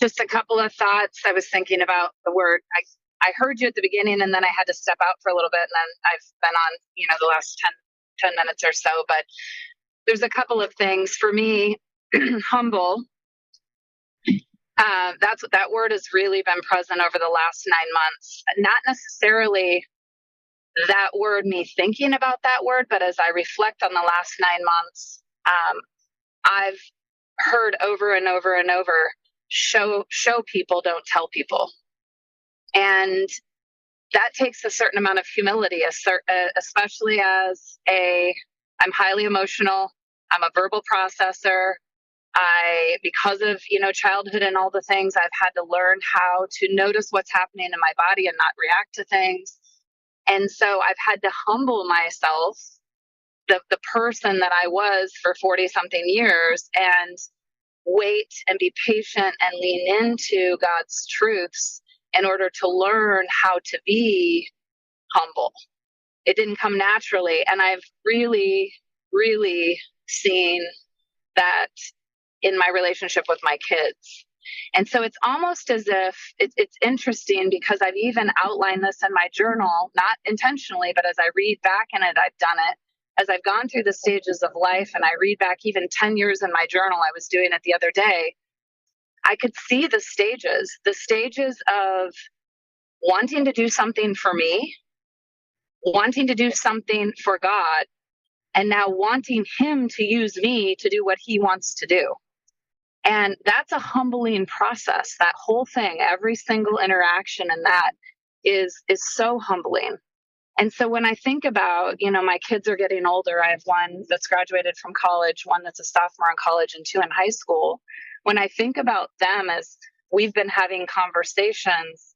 Just a couple of thoughts. I was thinking about the word. I heard you at the beginning, and then I had to step out for a little bit, and then I've been on, the last 10 minutes or so. But there's a couple of things for me. Humble. That word has really been present over the last 9 months. Not necessarily that word, me thinking about that word, but as I reflect on the last 9 months, I've heard over and over and over, show people, don't tell people. And that takes a certain amount of humility, especially as I'm highly emotional. I'm a verbal processor. Because of, childhood and all the things, I've had to learn how to notice what's happening in my body and not react to things. And so I've had to humble myself, the person that I was for 40 something years, and wait and be patient and lean into God's truths in order to learn how to be humble. It didn't come naturally. And I've really, really seen that in my relationship with my kids. And so it's almost as if it's interesting, because I've even outlined this in my journal, not intentionally, but as I read back in it, I've done it. As I've gone through the stages of life and I read back even 10 years in my journal, I was doing it the other day, I could see the stages of wanting to do something for me, wanting to do something for God, and now wanting Him to use me to do what He wants to do. And that's a humbling process. That whole thing, every single interaction in that is so humbling. And so when I think about, my kids are getting older. I have one that's graduated from college, one that's a sophomore in college, and two in high school. When I think about them as we've been having conversations,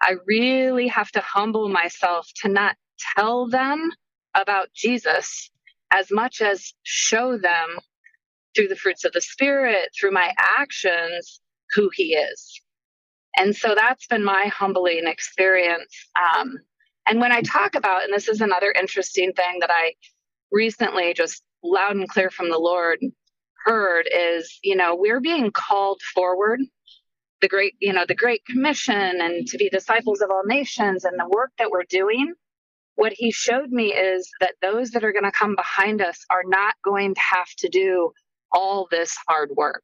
I really have to humble myself to not tell them about Jesus as much as show them through the fruits of the Spirit, through my actions, who He is. And so that's been my humbling experience. And when I talk about, and this is another interesting thing that I recently just loud and clear from the Lord heard, is, we're being called forward, the Great Commission, and to be disciples of all nations, and the work that we're doing. What He showed me is that those that are going to come behind us are not going to have to do all this hard work,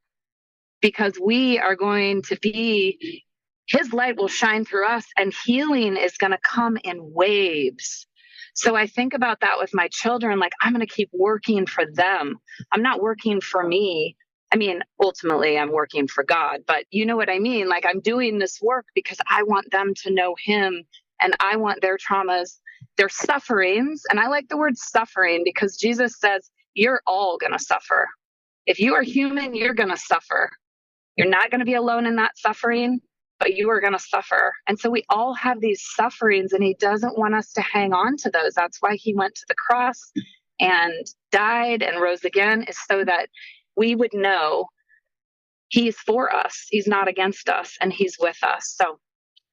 because we are going to be, His light will shine through us, and healing is going to come in waves. So I think about that with my children, like, I'm going to keep working for them. I'm not working for me. I mean, ultimately I'm working for God, but you know what I mean? Like, I'm doing this work because I want them to know Him, and I want their traumas, their sufferings. And I like the word suffering, because Jesus says, you're all going to suffer. If you are human, you're going to suffer. You're not going to be alone in that suffering, but you are going to suffer. And so we all have these sufferings, and He doesn't want us to hang on to those. That's why He went to the cross and died and rose again, is so that we would know He's for us. He's not against us, and He's with us. So